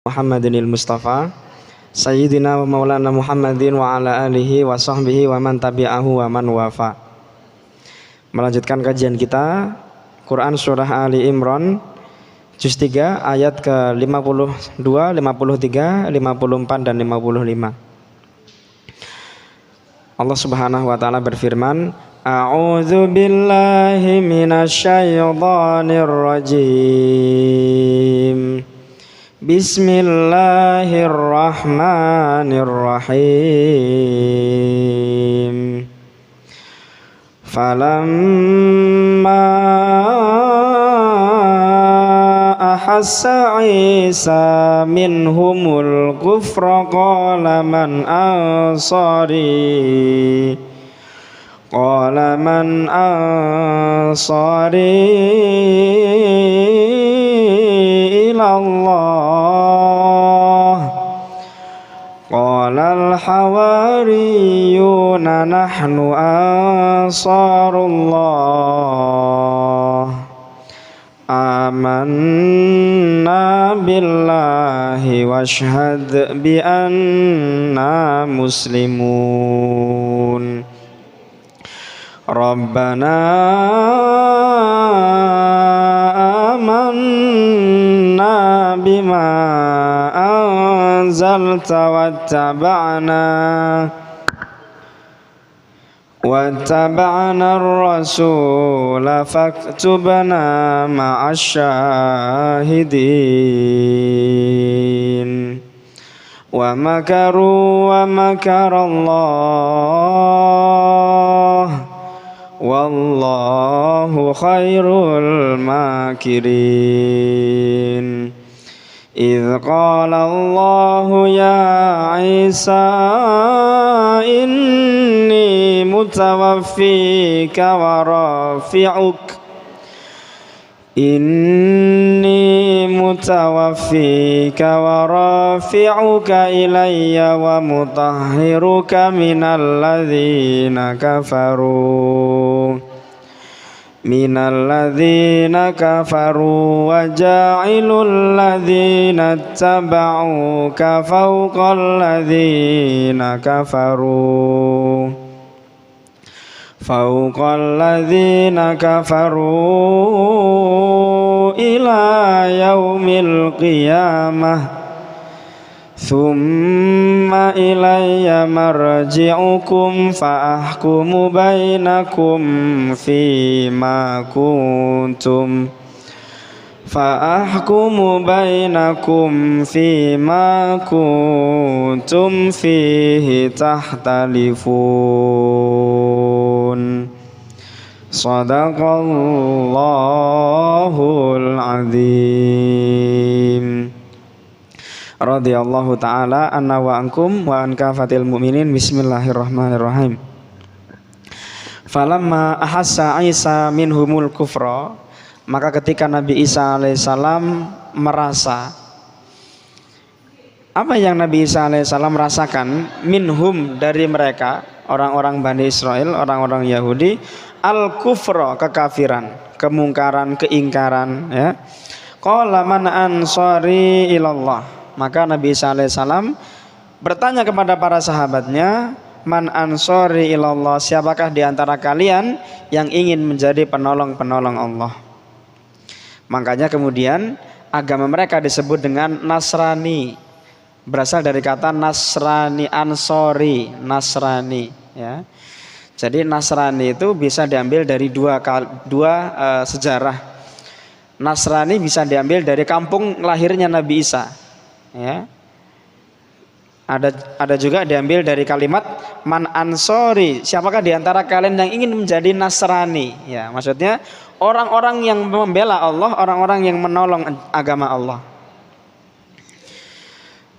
Muhammadinil Mustafa Sayyidina wa maulana Muhammadin wa ala alihi wa sahbihi wa man tabi'ahu wa man wafa. Melanjutkan kajian kita Quran Surah Ali Imran Juz 3 ayat ke 52, 53, 54 dan 55. Allah Subhanahu wa taala berfirman, A'udzu billahi minasyaitonir rajim. Bismillahirrahmanirrahim. Falamma ahassa Isa minhumul kufra qala man ansari ilallah qala al-hawariyuna nahnu ansarullah amanna billahi washhad bi anna muslimun. Rabbana amanna bima anzalta wattaba'na ar-rasula faktubna ma'asyahidin. Wa makaru wa makarallah wallahu khairul makirin. Idh qala Allahu ya Isa inni mutawaffika wa rafi'uka ilayya wa mutahhiruka minal ladzina kafaru wa ja'ilul ladzina ittaba'uka fawqal ladzina kafaru ila yaumil qiyamah thumma ilayya marji'ukum fa'ahkumu bainakum fima kuntum fihi tahtalifun. Shadaqallahul azim. Radhiyallahu ta'ala anna wa ankum wa an kafatil mu'minin. Bismillahirrahmanirrahim. Falamma ahassa Isa minhumul kufra, maka ketika Nabi Isa alaihissalam merasa, apa yang Nabi Isa alaihissalam rasakan, minhum dari mereka, orang-orang Bani Israel, orang-orang Yahudi, al-kufra, kekafiran, kemungkaran, keingkaran, ya. Qala man ansari ilallah, maka Nabi Isa alaihissalam bertanya kepada para sahabatnya, man ansari ilallah, siapakah di antara kalian yang ingin menjadi penolong-penolong Allah. Makanya kemudian agama mereka disebut dengan Nasrani, berasal dari kata Nasrani, Ansori, Nasrani, ya. Jadi Nasrani itu bisa diambil dari dua sejarah. Nasrani bisa diambil dari kampung lahirnya Nabi Isa, ya. Ada juga diambil dari kalimat man ansori, siapakah di antara kalian yang ingin menjadi Nasrani, ya. Maksudnya orang-orang yang membela Allah, orang-orang yang menolong agama Allah.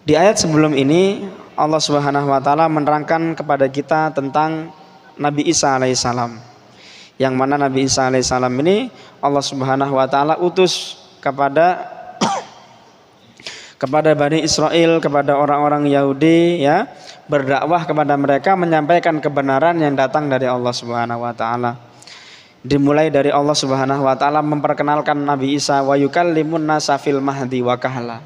Di ayat sebelum ini Allah Subhanahu wa taala menerangkan kepada kita tentang Nabi Isa alaihissalam, yang mana Nabi Isa alaihissalam ini Allah Subhanahu wa taala utus kepada Bani Israel, kepada orang-orang Yahudi, ya, berdakwah kepada mereka, menyampaikan kebenaran yang datang dari Allah Subhanahu wa taala. Dimulai dari Allah Subhanahu wa taala memperkenalkan Nabi Isa, wa yukallimun nasa fil mahdi wa kahla.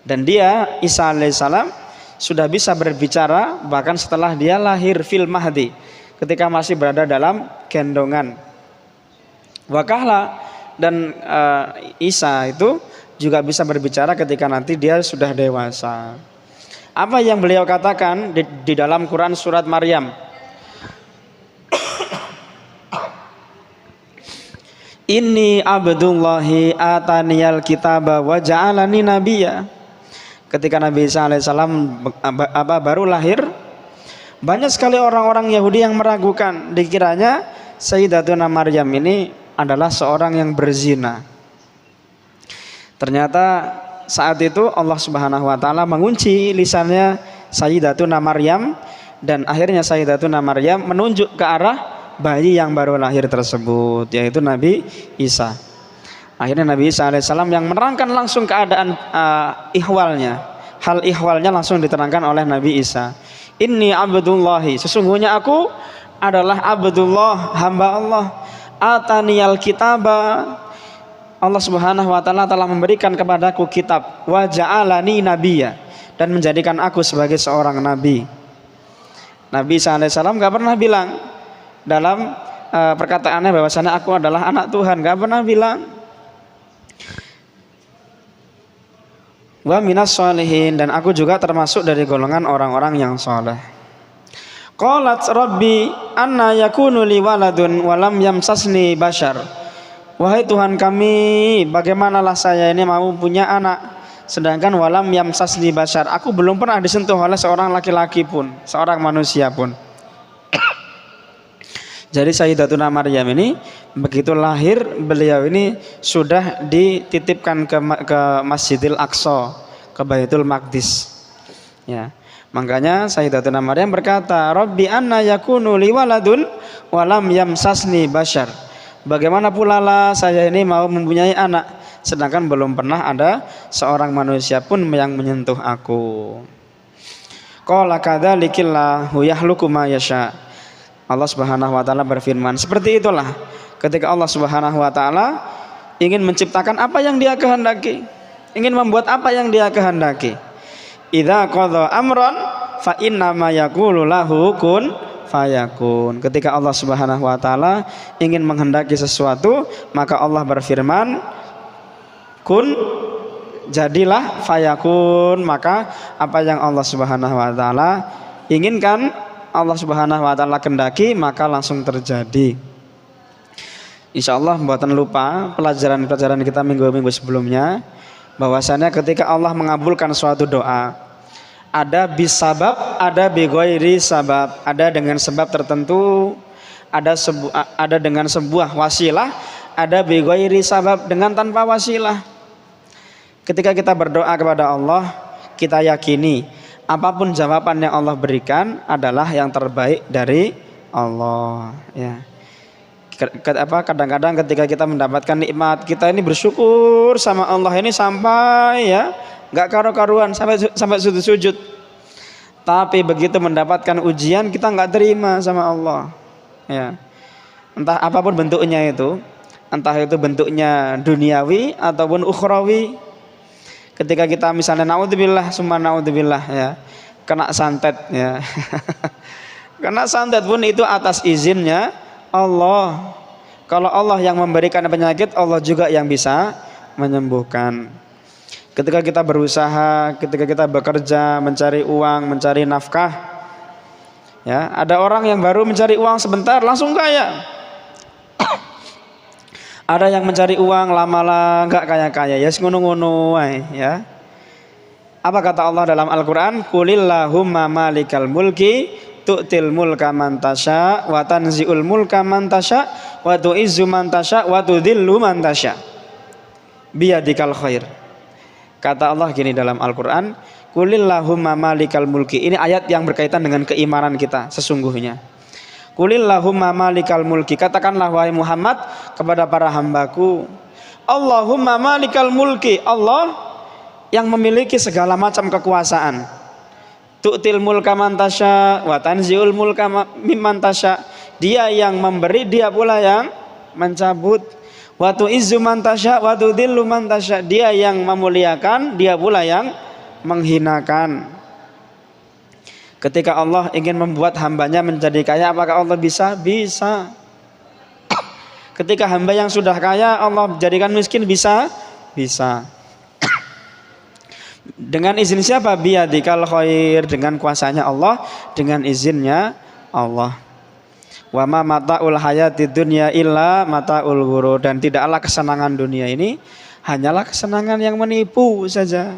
Dan dia Isa alaihissalam sudah bisa berbicara bahkan setelah dia lahir fil mahdi, ketika masih berada dalam gendongan. Wakahla, dan Isa itu juga bisa berbicara ketika nanti dia sudah dewasa. Apa yang beliau katakan di dalam Quran surat Maryam? Inni abdullahi ataniyal kitaba wa ja'alani nabiyya. Ketika Nabi Isa alaihissalam baru lahir, banyak sekali orang-orang Yahudi yang meragukan, dikiranya Sayyidatuna Maryam ini adalah seorang yang berzina. Ternyata saat itu Allah Subhanahu wa taala mengunci lisannya Sayyidatuna Maryam, dan akhirnya Sayyidatuna Maryam menunjuk ke arah bayi yang baru lahir tersebut, yaitu Nabi Isa. Akhirnya Nabi Isa alaihissalam yang menerangkan langsung keadaan hal ihwalnya langsung diterangkan oleh Nabi Isa. Inni abdullahi, sesungguhnya aku adalah Abdullah, hamba Allah. Ataniyal kitaba, Allah Subhanahu wa taala telah memberikan kepadaku kitab. Wa ja'alani nabiyya, dan menjadikan aku sebagai seorang nabi. Nabi Isa alaihissalam gak pernah bilang dalam perkataannya bahwasanya aku adalah anak Tuhan, gak pernah bilang. Wa minas sholihin, dan aku juga termasuk dari golongan orang-orang yang soleh. Qalat rabbi anna yakunu li waladun walam yamsasni bashar. Wahai Tuhan kami, bagaimanalah saya ini mau punya anak sedangkan walam yamsasni bashar, aku belum pernah disentuh oleh seorang laki-laki pun, seorang manusia pun. Jadi Sayyidatuna Maryam ini begitu lahir, beliau ini sudah dititipkan ke Masjidil Aqsa, ke Baitul Maqdis. Ya. Makanya Sayyidatuna Maryam berkata, Rabbi anna yakunu li waladun walam yamsasni bashar. Bagaimana pula lah saya ini mau mempunyai anak sedangkan belum pernah ada seorang manusia pun yang menyentuh aku. Qala kadzalikillahu yakhluqu ma yasha. Allah Subhanahu wa taala berfirman, seperti itulah ketika Allah Subhanahu wa taala ingin menciptakan apa yang Dia kehendaki, ingin membuat apa yang Dia kehendaki. Idza qadha amran fa inna ma yaqulu lahu kun fayakun. Ketika Allah Subhanahu wa taala ingin menghendaki sesuatu, maka Allah berfirman, kun, jadilah, fayakun, maka apa yang Allah Subhanahu wa taala inginkan, Allah Subhanahu wa taala kendaki, maka langsung terjadi. Insyaallah mboten lupa pelajaran-pelajaran kita minggu-minggu sebelumnya, bahwasannya ketika Allah mengabulkan suatu doa, ada bisabab, ada bighairi sabab, ada dengan sebab tertentu, ada dengan sebuah wasilah, ada bighairi sabab, dengan tanpa wasilah. Ketika kita berdoa kepada Allah, kita yakini apapun jawaban yang Allah berikan adalah yang terbaik dari Allah. Ya. Kadang-kadang ketika kita mendapatkan nikmat, kita ini bersyukur sama Allah ini sampai ya nggak karu-karuan, sampai sujud-sujud. Tapi begitu mendapatkan ujian, kita nggak terima sama Allah. Ya. Entah apapun bentuknya itu, entah itu bentuknya duniawi ataupun ukhrawi. Ketika kita misalnya naudzubillah, summa naudzubillah ya, kena santet ya. Kena santet pun itu atas izinnya Allah. Kalau Allah yang memberikan penyakit, Allah juga yang bisa menyembuhkan. Ketika kita berusaha, ketika kita bekerja, mencari uang, mencari nafkah, ya, ada orang yang baru mencari uang sebentar langsung kaya. Ada yang mencari uang lama-lama enggak kaya-kaya, ya ngono-ngono ya. Apa kata Allah dalam Al-Qur'an? Qulillahumma malikal mulki tu'til mulka man tasya wa tanzi'ul mulka man tasya wa tu'izzu man tasya wa tudhillu man tasya biyadikal khair. Kata Allah gini dalam Al-Qur'an, Qulillahumma malikal mulki. Ini ayat yang berkaitan dengan keimanan kita sesungguhnya. Qulillahumma malikal mulki, katakanlah wahai Muhammad kepada para hambaku, Allahumma malikal mulki, Allah yang memiliki segala macam kekuasaan. Tu'til mulka man tasya wa tanzi'ul mulka mimman tasya. Dia yang memberi, dia pula yang mencabut. Wa tu'izzu man tasya wa tudhillu man tasya. Dia yang memuliakan, dia pula yang menghinakan. Ketika Allah ingin membuat hambanya menjadi kaya, apakah Allah bisa? Bisa. Ketika hamba yang sudah kaya Allah jadikan miskin, bisa? Bisa. Dengan izin siapa? Biyadikal khair, dengan kuasanya Allah, dengan izinnya Allah. Wa ma mataul hayatid dunya illa mataul ghurur, dan tidaklah kesenangan dunia ini hanyalah kesenangan yang menipu saja.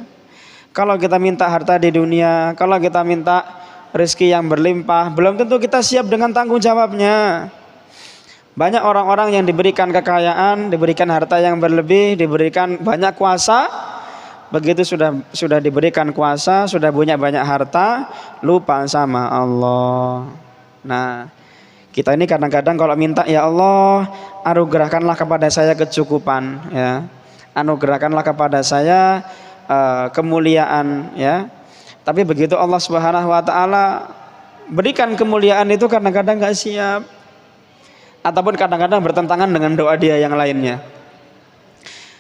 Kalau kita minta harta di dunia, kalau kita minta rezeki yang berlimpah, belum tentu kita siap dengan tanggung jawabnya. Banyak orang-orang yang diberikan kekayaan, diberikan harta yang berlebih, diberikan banyak kuasa. Begitu sudah diberikan kuasa, sudah punya banyak harta, lupa sama Allah. Nah, kita ini kadang-kadang kalau minta, ya Allah, anugerahkanlah kepada saya kecukupan, ya. Anugerahkanlah kepada saya kemuliaan, ya. Tapi begitu Allah Subhanahu wa taala berikan kemuliaan itu kadang-kadang enggak siap. Ataupun kadang-kadang bertentangan dengan doa dia yang lainnya.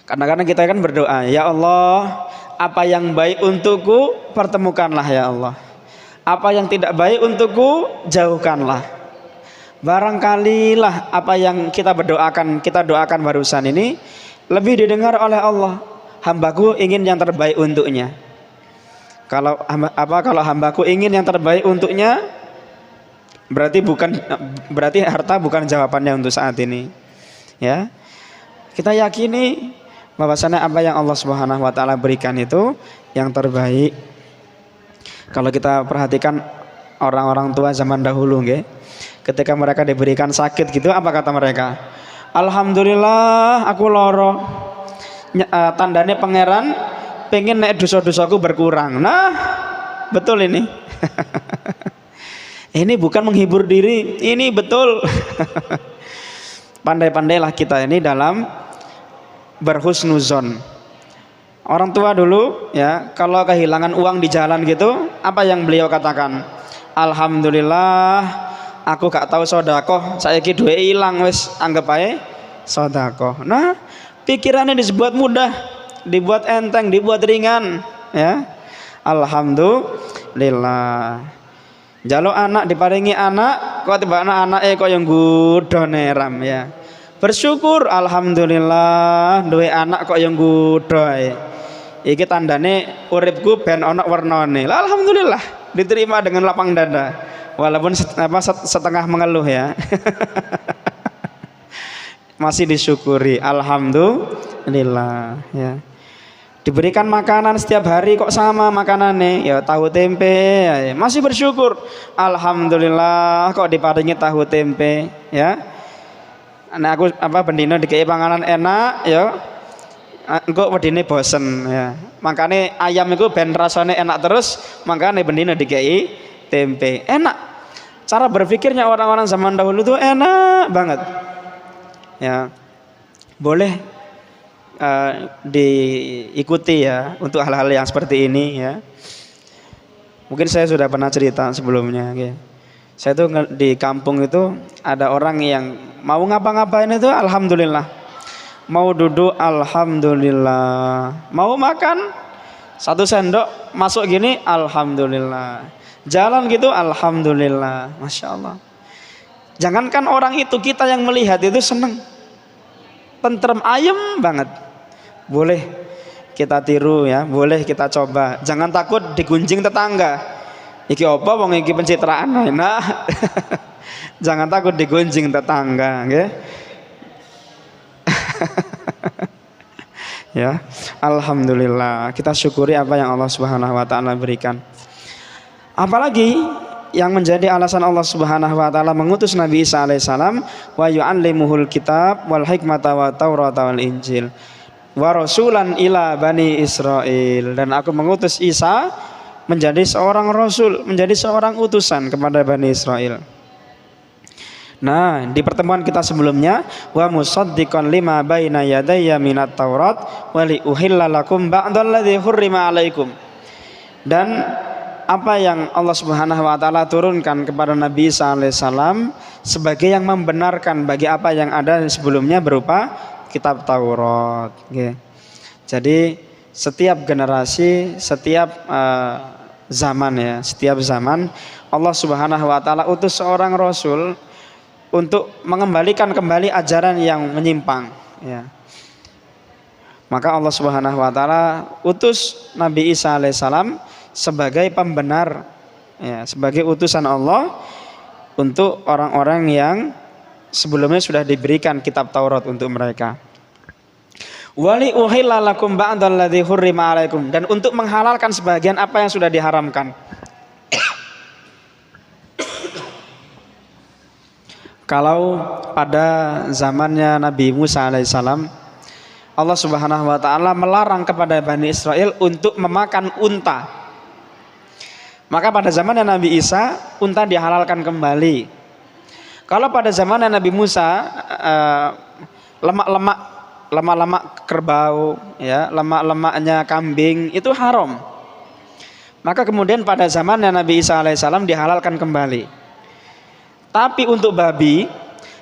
Kadang-kadang kita kan berdoa, ya Allah, apa yang baik untukku pertemukanlah ya Allah. Apa yang tidak baik untukku jauhkanlah. Barangkali lah apa yang kita doakan barusan ini lebih didengar oleh Allah. Hambaku ingin yang terbaik untuknya. Kalau hambaku ingin yang terbaik untuknya, berarti harta bukan jawabannya untuk saat ini. Ya. Kita yakini bahwasanya apa yang Allah Subhanahu wa taala berikan itu yang terbaik. Kalau kita perhatikan orang-orang tua zaman dahulu, nggih, ketika mereka diberikan sakit gitu, apa kata mereka? Alhamdulillah aku loro. Tandanya pangeran pengen nek dosa-dosaku berkurang. Nah, betul ini. Ini bukan menghibur diri, ini betul. Pandai-pandailah kita ini dalam berhusnuzon. Orang tua dulu, ya, kalau kehilangan uang di jalan gitu, apa yang beliau katakan? Alhamdulillah, aku gak tahu sedekah, saiki duwe ilang wis anggap ae sedekah. Nah, pikirannya dibuat mudah, dibuat enteng, dibuat ringan, ya. Alhamdulillah. Jaluk anak diparingi anak, kok tiba anake kok yang gudone ram, ya. Bersyukur, alhamdulillah duwe anak kok yang gudoe. Iki tandane uripku ben ana warnane. Alhamdulillah, diterima dengan lapang dada. Walaupun setengah mengeluh, ya. Masih disyukuri, alhamdulillah, ya. Diberikan makanan setiap hari kok sama makanannya, ya tahu tempe, ya. Masih bersyukur, alhamdulillah kok diparingi tahu tempe, ya. Nah, aku bendino dikei panganan enak, ya. Engko wedine bosen, ya. Makane ayam itu ben rasane enak terus, makane bendino dikei tempe. Enak. Cara berpikirnya orang-orang zaman dahulu itu enak banget. Ya. Boleh diikuti, ya, untuk hal-hal yang seperti ini, ya. Mungkin saya sudah pernah cerita sebelumnya, ya. Saya tuh di kampung itu ada orang yang mau ngapa-ngapain itu alhamdulillah, mau duduk alhamdulillah, mau makan 1 sendok masuk gini alhamdulillah, jalan gitu alhamdulillah, masya Allah. Jangankan orang itu, kita yang melihat itu seneng, tentrem, ayem banget. Boleh kita tiru, ya, boleh kita coba. Jangan takut digunjing tetangga. Iki apa wong iki pencitraan. Nah, jangan takut digunjing tetangga, nggih. Ya, alhamdulillah, kita syukuri apa yang Allah Subhanahu wa taala berikan. Apalagi yang menjadi alasan Allah Subhanahu wa taala mengutus Nabi Isa alaihissalam, wa yu'allimuhul kitab wal hikmata wa taurata wal injil wa rasulan ila bani Israil, dan aku mengutus Isa menjadi seorang rasul, menjadi seorang utusan kepada Bani Israel. Nah, di pertemuan kita sebelumnya, wa musaddiqan lima baina yadayya minat taurat wa li uhilla lakum ba'dalladzi hurrima alaikum. Dan apa yang Allah Subhanahu wa taala turunkan kepada Nabi Isa alaihissalam sebagai yang membenarkan bagi apa yang ada sebelumnya berupa kitab Taurat. Okay. Jadi setiap generasi, setiap zaman ya, setiap zaman Allah Subhanahu wa taala utus seorang rasul untuk mengembalikan kembali ajaran yang menyimpang ya. Maka Allah Subhanahu wa taala utus Nabi Isa alaihissalam sebagai pembenar ya, sebagai utusan Allah untuk orang-orang yang sebelumnya sudah diberikan kitab Taurat untuk mereka. Wali uhilla lakum ba'dalladzi hurrima alaikum, dan untuk menghalalkan sebagian apa yang sudah diharamkan. Kalau pada zamannya Nabi Musa alaihissalam, Allah Subhanahu wa taala melarang kepada Bani Israel untuk memakan unta. Maka pada zamannya Nabi Isa, unta dihalalkan kembali. Kalau pada zamannya Nabi Musa, lemak-lemak kerbau, ya, lemak-lemaknya kambing itu haram. Maka kemudian pada zamannya Nabi Isa alaihissalam dihalalkan kembali. Tapi untuk babi,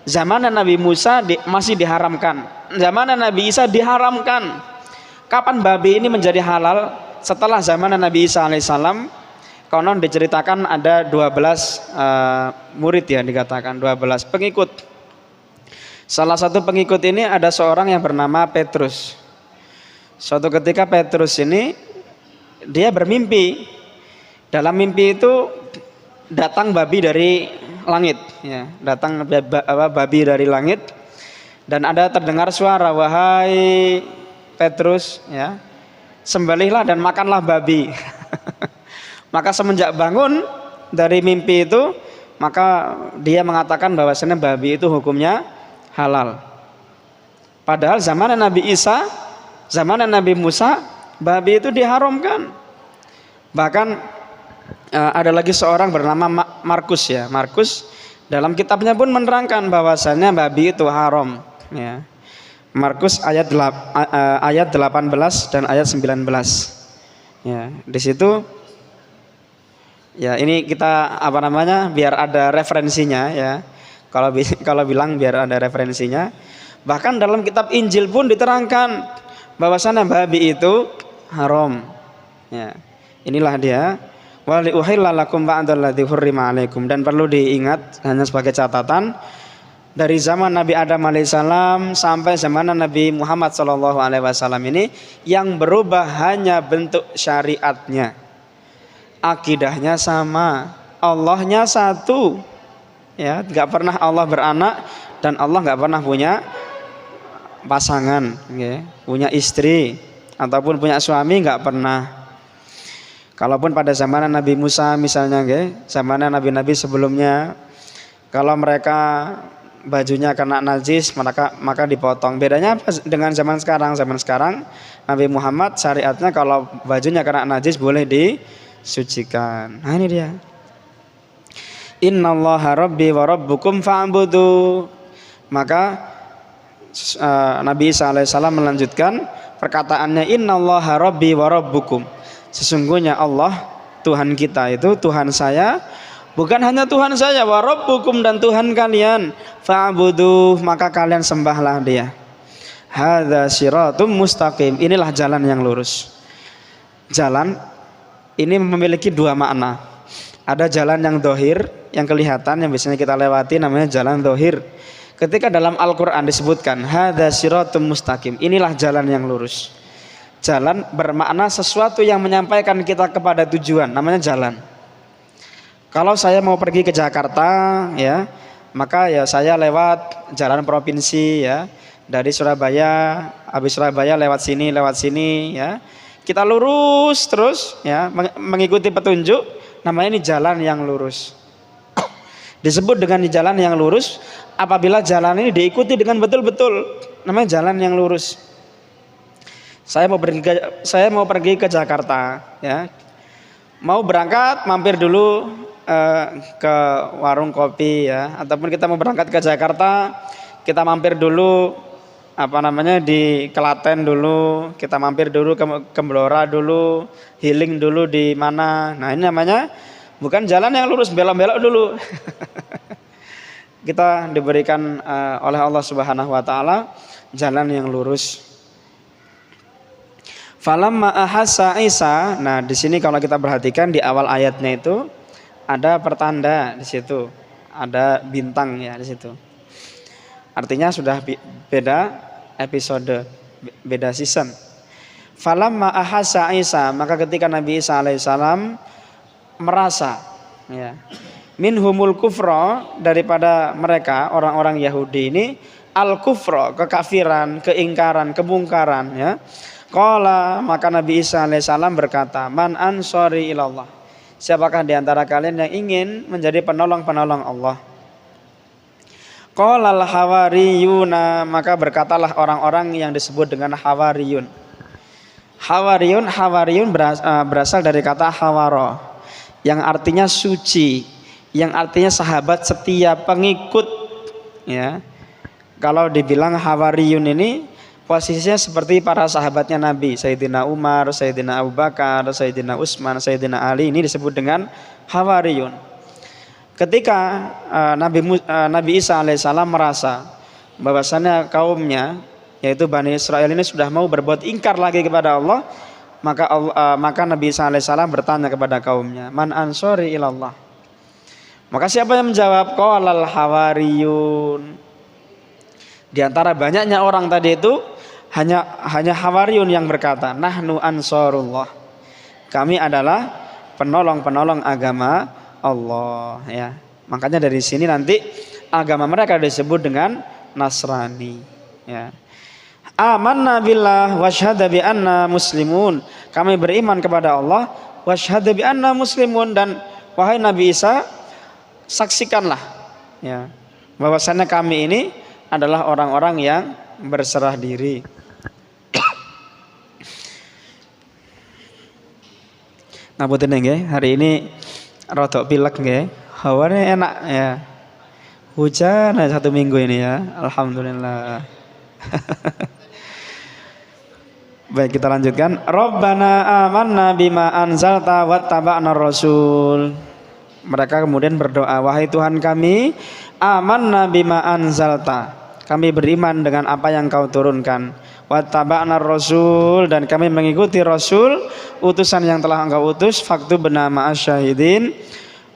zamannya Nabi Musa masih diharamkan. Zamannya Nabi Isa diharamkan. Kapan babi ini menjadi halal? Setelah zamannya Nabi Isa alaihissalam. Konon diceritakan ada 12 murid ya, dikatakan 12 pengikut. Salah satu pengikut ini ada seorang yang bernama Petrus. Suatu ketika Petrus ini dia bermimpi. Dalam mimpi itu datang babi dari langit ya, datang babi dari langit, dan ada terdengar suara, wahai Petrus ya, sembelihlah dan makanlah babi. Maka semenjak bangun dari mimpi itu, maka dia mengatakan bahwasanya babi itu hukumnya halal. Padahal zaman Nabi Isa, zaman Nabi Musa, babi itu diharamkan. Bahkan ada lagi seorang bernama Markus ya. Markus dalam kitabnya pun menerangkan bahwasanya babi itu haram ya. Markus ayat 18 dan ayat 19. Ya, di situ ya, ini kita biar ada referensinya ya. Kalau bilang biar ada referensinya. Bahkan dalam kitab Injil pun diterangkan bahwasanya babi itu haram. Ya. Inilah dia. Wali uhilla lakum ba'dalladzi hurrima alaikum, dan perlu diingat hanya sebagai catatan, dari zaman Nabi Adam alaihissalam sampai zaman Nabi Muhammad sallallahu alaihi wasallam ini yang berubah hanya bentuk syariatnya. Akidahnya sama, Allahnya satu, ya, nggak pernah Allah beranak, dan Allah nggak pernah punya pasangan, ya, punya istri ataupun punya suami, nggak pernah. Kalaupun pada zaman Nabi Musa misalnya, ya, zaman nabi-nabi sebelumnya, kalau mereka bajunya kena najis maka dipotong. Bedanya apa dengan zaman sekarang? Zaman sekarang Nabi Muhammad syariatnya kalau bajunya kena najis boleh disucikan. Nah ini dia. Innallaha rabbi wa rabbukum fa'budu. Maka Nabi Isa alaihissalam melanjutkan perkataannya, innallaha rabbi wa rabbukum. Sesungguhnya Allah Tuhan kita itu Tuhan saya, bukan hanya Tuhan saya, wa rabbukum, dan Tuhan kalian, fa'budu, maka kalian sembahlah dia. Hadza siratum mustaqim. Inilah jalan yang lurus. Jalan ini memiliki dua makna. Ada jalan yang dohir, yang kelihatan, yang biasanya kita lewati, namanya jalan dohir. Ketika dalam Al-Quran disebutkan hadza siratum mustaqim, inilah jalan yang lurus. Jalan bermakna sesuatu yang menyampaikan kita kepada tujuan, namanya jalan. Kalau saya mau pergi ke Jakarta, ya, maka ya saya lewat jalan provinsi, ya, dari Surabaya, habis Surabaya lewat sini, ya, kita lurus terus, ya, mengikuti petunjuk, namanya ini jalan yang lurus. Disebut dengan jalan yang lurus apabila jalan ini diikuti dengan betul-betul, namanya jalan yang lurus. Saya mau pergi ke Jakarta, ya, mau berangkat mampir dulu ke warung kopi, ya, ataupun kita mau berangkat ke Jakarta, kita mampir dulu di Klaten dulu, kita mampir dulu ke Blora dulu, healing dulu di mana. Nah ini namanya bukan jalan yang lurus, belok-belok dulu. Kita diberikan oleh Allah Subhanahu wa taala jalan yang lurus. Falamma ahassa Isa. Nah, di sini kalau kita perhatikan di awal ayatnya itu ada pertanda di situ. Ada bintang ya di situ. Artinya sudah beda episode, beda season. Falamma ahassa Isa, maka ketika Nabi Isa alaihissalam merasa ya, minhumul kufra, daripada mereka orang-orang Yahudi ini, al kufra, kekafiran, keingkaran, kemungkaran ya. Qala, maka Nabi Isa alaihissalam berkata, man ansori ilallah, siapakah di antara kalian yang ingin menjadi penolong-penolong Allah? Qala al hawariyuna, maka berkatalah orang-orang yang disebut dengan hawariyun. Hawariyun berasal dari kata hawara, yang artinya suci, yang artinya sahabat setia, pengikut ya. Kalau dibilang hawariyun ini posisinya seperti para sahabatnya Nabi, Sayyidina Umar, Sayyidina Abu Bakar, Sayyidina Utsman, Sayyidina Ali, ini disebut dengan hawariyun. Ketika Nabi Isa alaihissalam merasa bahwasannya kaumnya, yaitu Bani Israel ini sudah mau berbuat ingkar lagi kepada Allah, maka Nabi Isa alaihissalam bertanya kepada kaumnya, man ansori ilallah. Maka siapa yang menjawab? Qalal hawariyun. Di antara banyaknya orang tadi itu hanya hawariyun yang berkata, nahnu ansarullah, kami adalah penolong-penolong agama Allah ya. Makanya dari sini nanti agama mereka disebut dengan Nasrani ya. Amanna billah wasyhadu bi anna muslimun, kami beriman kepada Allah, wasyhadu bi anna muslimun, dan wahai Nabi Isa, saksikanlah ya, bahwasannya kami ini adalah orang-orang yang berserah diri. Ngapunten nggih, hari ini rodok pilek nggih. Hawanya enak ya. Hujan 1 minggu ini ya. Alhamdulillah. Baik, kita lanjutkan. Rabbana amanna bima anzalta wattaba'na rasul. Mereka kemudian berdoa, wahai Tuhan kami, amanna bima anzalta, kami beriman dengan apa yang kau turunkan, wattaba'na rasul, dan kami mengikuti rasul, utusan yang telah engkau utus, faktubna ma'asy syahidin,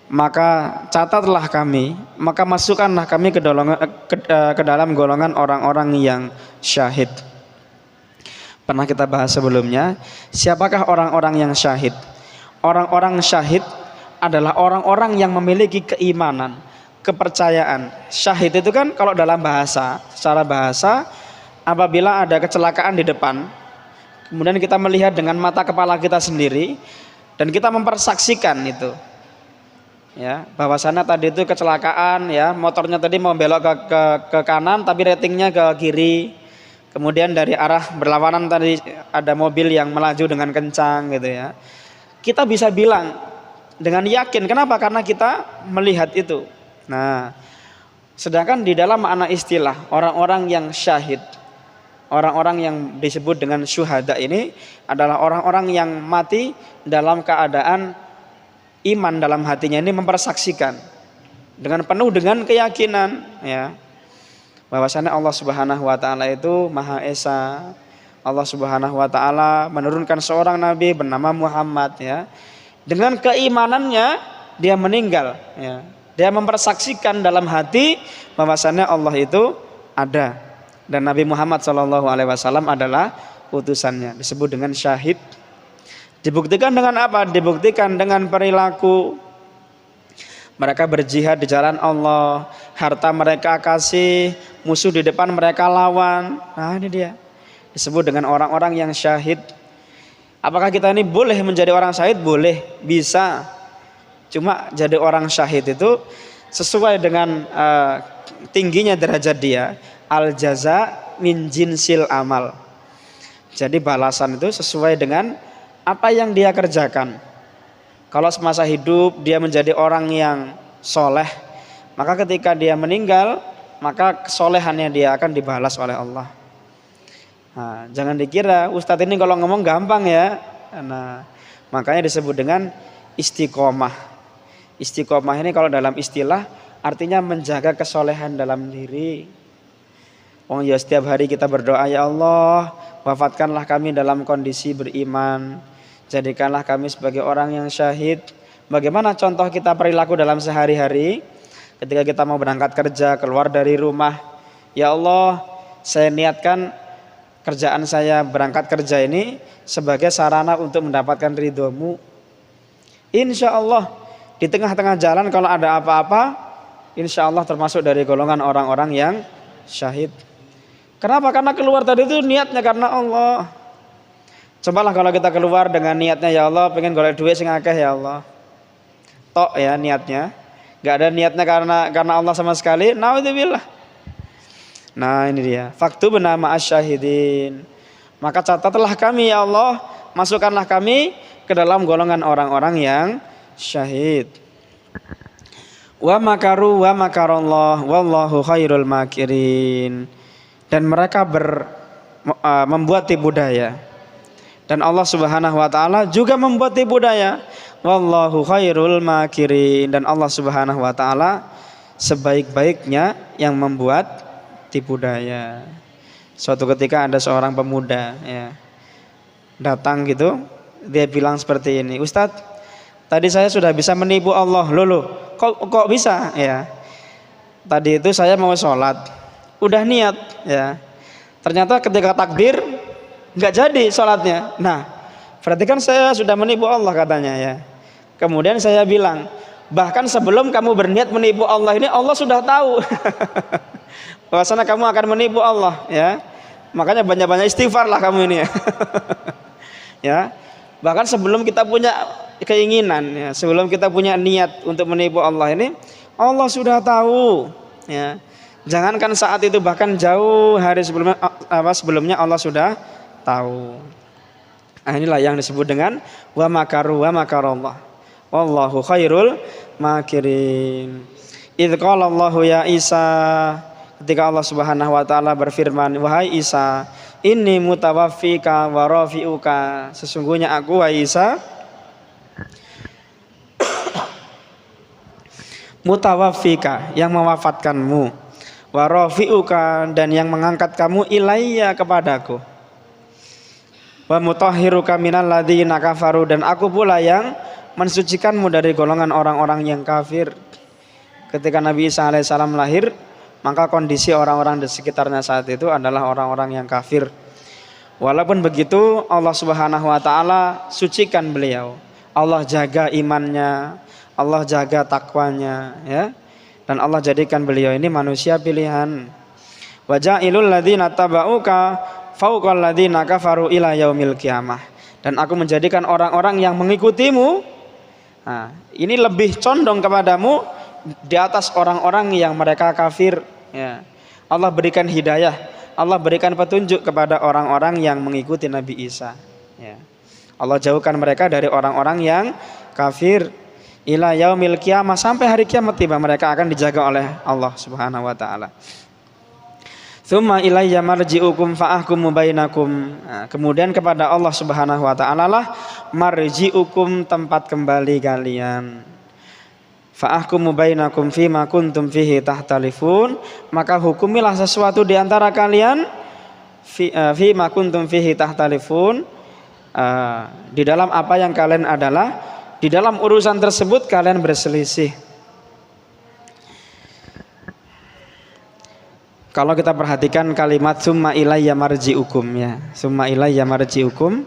maka catatlah kami, maka masukkanlah kami ke dalam golongan orang-orang yang syahid. Pernah kita bahas sebelumnya, siapakah orang-orang yang syahid? Orang-orang syahid adalah orang-orang yang memiliki keimanan, kepercayaan. Syahid itu kan kalau dalam bahasa, secara bahasa, apabila ada kecelakaan di depan, kemudian kita melihat dengan mata kepala kita sendiri dan kita mempersaksikan itu ya, bahwasannya tadi itu kecelakaan ya, motornya tadi mau belok ke kanan tapi ratingnya ke kiri, kemudian dari arah berlawanan tadi ada mobil yang melaju dengan kencang gitu ya, kita bisa bilang dengan yakin. Kenapa? Karena kita melihat itu. Nah, sedangkan di dalam makna istilah orang-orang yang syahid, orang-orang yang disebut dengan syuhada ini adalah orang-orang yang mati dalam keadaan iman dalam hatinya, ini mempersaksikan dengan penuh dengan keyakinan ya, bahwasanya Allah Subhanahu wa taala itu Maha Esa. Allah Subhanahu wa taala menurunkan seorang nabi bernama Muhammad ya. Dengan keimanannya dia meninggal ya. Dia mempersaksikan dalam hati bahwasannya Allah itu ada dan Nabi Muhammad SAW adalah utusannya, disebut dengan syahid. Dibuktikan dengan apa? Dibuktikan dengan perilaku. Mereka berjihad di jalan Allah, harta mereka kasih, musuh di depan mereka lawan. Nah, ini dia disebut dengan orang-orang yang syahid. Apakah kita ini boleh menjadi orang syahid? Boleh, bisa. Cuma jadi orang syahid itu sesuai dengan tingginya derajat dia. Al jaza min jinsil amal. Jadi balasan itu sesuai dengan apa yang dia kerjakan. Kalau semasa hidup dia menjadi orang yang soleh, maka ketika dia meninggal, maka kesolehannya dia akan dibalas oleh Allah. Nah, jangan dikira Ustadz ini kalau ngomong gampang ya. Nah, makanya disebut dengan istiqomah. Istiqomah ini kalau dalam istilah artinya menjaga kesolehan dalam diri. Oh ya, setiap hari kita berdoa, ya Allah, wafatkanlah kami dalam kondisi beriman, jadikanlah kami sebagai orang yang syahid. Bagaimana contoh kita perilaku dalam sehari-hari ketika kita mau berangkat kerja, keluar dari rumah? Ya Allah, saya niatkan kerjaan saya berangkat kerja ini sebagai sarana untuk mendapatkan ridho-Mu. Insya Allah di tengah-tengah jalan kalau ada apa-apa, insya Allah termasuk dari golongan orang-orang yang syahid. Kenapa? Karena keluar tadi itu niatnya karena Allah. Cobalah kalau kita keluar dengan niatnya, ya Allah pengen golek duit sing akeh ya Allah, tok ya niatnya, gak ada niatnya karena Allah sama sekali, naudzubillah. Nah ini dia, faktu bernama asyahidin. Maka catatlah kami ya Allah, masukkanlah kami ke dalam golongan orang-orang yang syahid. Wa makaru wa makarallah wallahu khairul makirin. Dan mereka membuat tipu daya, dan Allah Subhanahu wa taala juga membuat tipu daya. Wallahu khairul makirin, dan Allah Subhanahu wa taala sebaik-baiknya yang membuat tipu daya. Suatu ketika ada seorang pemuda ya, datang gitu, dia bilang seperti ini, Ustadz, tadi saya sudah bisa menipu Allah. Loh, kok bisa ya? Tadi itu saya mau sholat, udah niat ya, ternyata ketika takbir nggak jadi sholatnya. Nah berarti kan saya sudah menipu Allah katanya ya. Kemudian saya bilang, bahkan sebelum kamu berniat menipu Allah ini, Allah sudah tahu bahwasanya kamu akan menipu Allah ya. Makanya banyak-banyak istighfar lah kamu ini ya. Ya, bahkan sebelum kita punya keinginan ya, sebelum kita punya niat untuk menipu Allah ini, Allah sudah tahu ya. Jangankan saat itu, bahkan jauh hari sebelumnya Allah sudah tahu. Nah, inilah yang disebut dengan wa makaru wa makarallah wallahu khairul makirin. Idz qala Allahu ya Isa, ketika Allah Subhanahu wa taala berfirman, wahai Isa, inni mutawaffika wa rafi'uka, sesungguhnya aku wahai Isa mutawaffika, yang mewafatkanmu, wa rafi'uka, dan yang mengangkat kamu, ilayya, kepadaku, wa mutahhiruka minal ladzina kafaru, dan aku pula yang mensucikanmu dari golongan orang-orang yang kafir. Ketika Nabi Isa alaihissalam lahir, maka kondisi orang-orang di sekitarnya saat itu adalah orang-orang yang kafir. Walaupun begitu, Allah Subhanahu wa taala sucikan beliau. Allah jaga imannya, Allah jaga takwanya ya. Dan Allah jadikan beliau ini manusia pilihan. Wa ja'ilul ladzina tabauka fauqal ladzina kafaru ila yaumil qiyamah. Dan aku menjadikan orang-orang yang mengikutimu, nah, ini lebih condong kepadamu di atas orang-orang yang mereka kafir ya. Allah berikan hidayah, Allah berikan petunjuk kepada orang-orang yang mengikuti Nabi Isa ya. Allah jauhkan mereka dari orang-orang yang kafir ila yaumil qiyamah, sampai hari kiamat tiba mereka akan dijaga oleh Allah Subhanahu wa taala. Tsumma ilayya marji'ukum fa'ahkumu bainakum. Nah, kemudian kepada Allah Subhanahu wa taala lah marji'ukum, tempat kembali kalian. Fa'ahkumu bainakum fima kuntum fihi tahtalifun, maka hukumilah sesuatu di antara kalian fima kuntum fihi tahtalifun, di dalam apa yang kalian adalah di dalam urusan tersebut kalian berselisih. Kalau kita perhatikan kalimat summa ilayya marji'ukum ya, summa ilayya marji'ukum,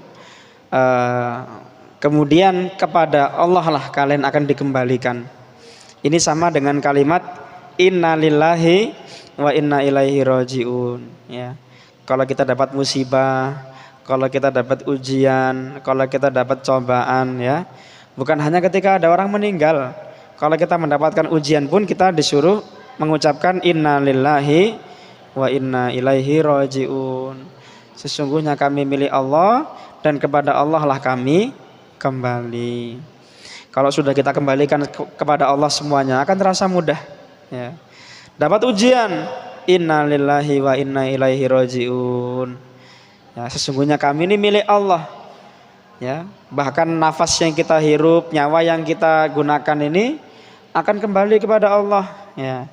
kemudian kepada Allah lah kalian akan dikembalikan. Ini sama dengan kalimat inna lillahi wa inna ilaihi raji'un ya. Kalau kita dapat musibah, kalau kita dapat ujian, kalau kita dapat cobaan ya, bukan hanya ketika ada orang meninggal. Kalau kita mendapatkan ujian pun kita disuruh mengucapkan inna lillahi wa inna ilaihi raji'un. Sesungguhnya kami milik Allah dan kepada Allah lah kami kembali. Kalau sudah kita kembalikan kepada Allah semuanya akan terasa mudah ya. Dapat ujian, inna lillahi wa inna ilaihi raji'un ya, sesungguhnya kami ini milik Allah ya. Bahkan nafas yang kita hirup, nyawa yang kita gunakan ini akan kembali kepada Allah ya.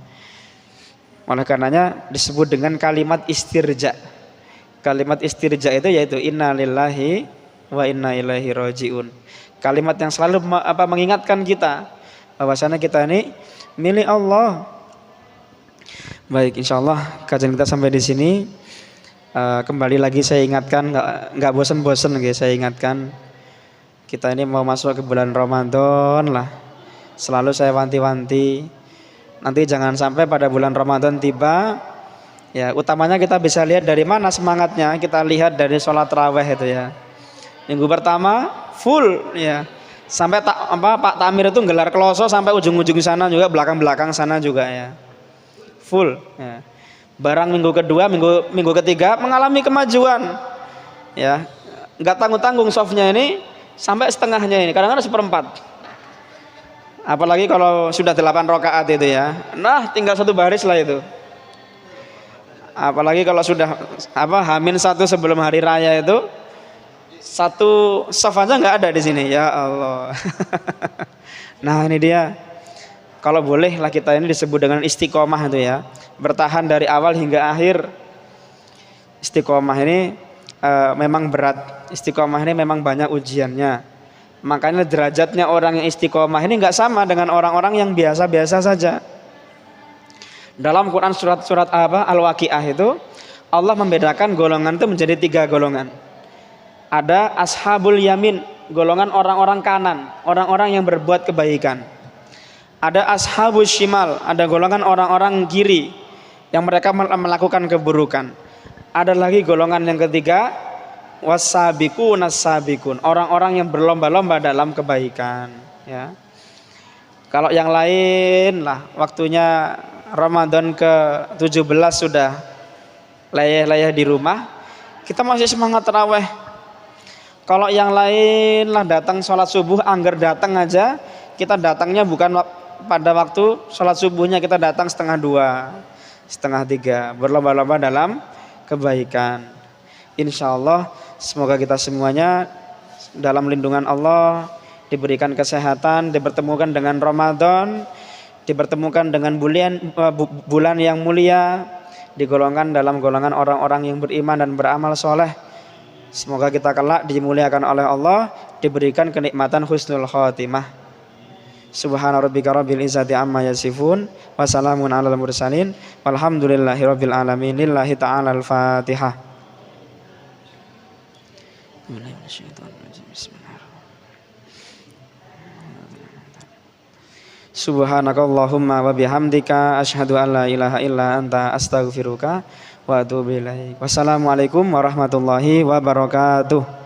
Oleh karenanya disebut dengan kalimat istirja. Kalimat istirja itu yaitu inna lillahi wa inna ilaihi rajiun. Kalimat yang selalu mengingatkan kita bahwasanya kita ini milik Allah. Baik, insyaallah kajian kita sampai di sini. Kembali lagi saya ingatkan, nggak bosan-bosan guys, saya ingatkan kita ini mau masuk ke bulan Ramadan lah. Selalu saya wanti-wanti, nanti jangan sampai pada bulan Ramadan tiba, ya utamanya kita bisa lihat dari mana semangatnya. Kita lihat dari sholat tarawih itu ya. Minggu pertama full ya, sampai Pak Tamir itu gelar kloso sampai ujung-ujung sana juga, belakang-belakang sana juga ya, full ya. Barang minggu kedua, minggu ketiga mengalami kemajuan ya, nggak tanggung-tanggung softnya ini sampai setengahnya ini, kadang-kadang seperempat. Apalagi kalau sudah 8 rakaat itu ya, nah tinggal 1 baris lah itu. Apalagi kalau sudah Hamin 1 sebelum hari raya itu 1 saf aja nggak ada di sini, ya Allah. Nah ini dia, kalau boleh lah kita ini disebut dengan istiqomah itu ya, bertahan dari awal hingga akhir. Istiqomah ini memang berat, istiqomah ini memang banyak ujiannya. Makanya derajatnya orang yang istiqomah ini nggak sama dengan orang-orang yang biasa-biasa saja. Dalam Quran surat Al-Waqiah itu Allah membedakan golongan itu menjadi 3 golongan. Ada ashabul yamin, golongan orang-orang kanan, orang-orang yang berbuat kebaikan. Ada ashabul shimal, ada golongan orang-orang kiri yang mereka melakukan keburukan. Ada lagi golongan yang ketiga, wasabiqun as-sabiqun, orang-orang yang berlomba-lomba dalam kebaikan ya. Kalau yang lain lah waktunya Ramadan ke-17 sudah layah-layah di rumah, kita masih semangat tarawih. Kalau yang lain lah datang sholat subuh, anggar datang aja, kita datangnya bukan pada waktu sholat subuhnya, kita datang 1:30, 1:30, berlomba-lomba dalam kebaikan. Insya Allah semoga kita semuanya dalam lindungan Allah, diberikan kesehatan, dipertemukan dengan Ramadan, dipertemukan dengan bulan yang mulia, digolongkan dalam golongan orang-orang yang beriman dan beramal soleh. Semoga kita kelak dimuliakan oleh Allah, diberikan kenikmatan husnul khotimah. Subhana rabbika rabbil izzati amma yasifun, wa salamun alal mursalin, walhamdulillahi rabbil alamin. Lillahi ta'ala al-Fatihah. Subhanakallahumma wa bihamdika asyhadu an la ilaha illa anta astaghfiruka wa atubu ilaik. Wassalamualaikum warahmatullahi wabarakatuh.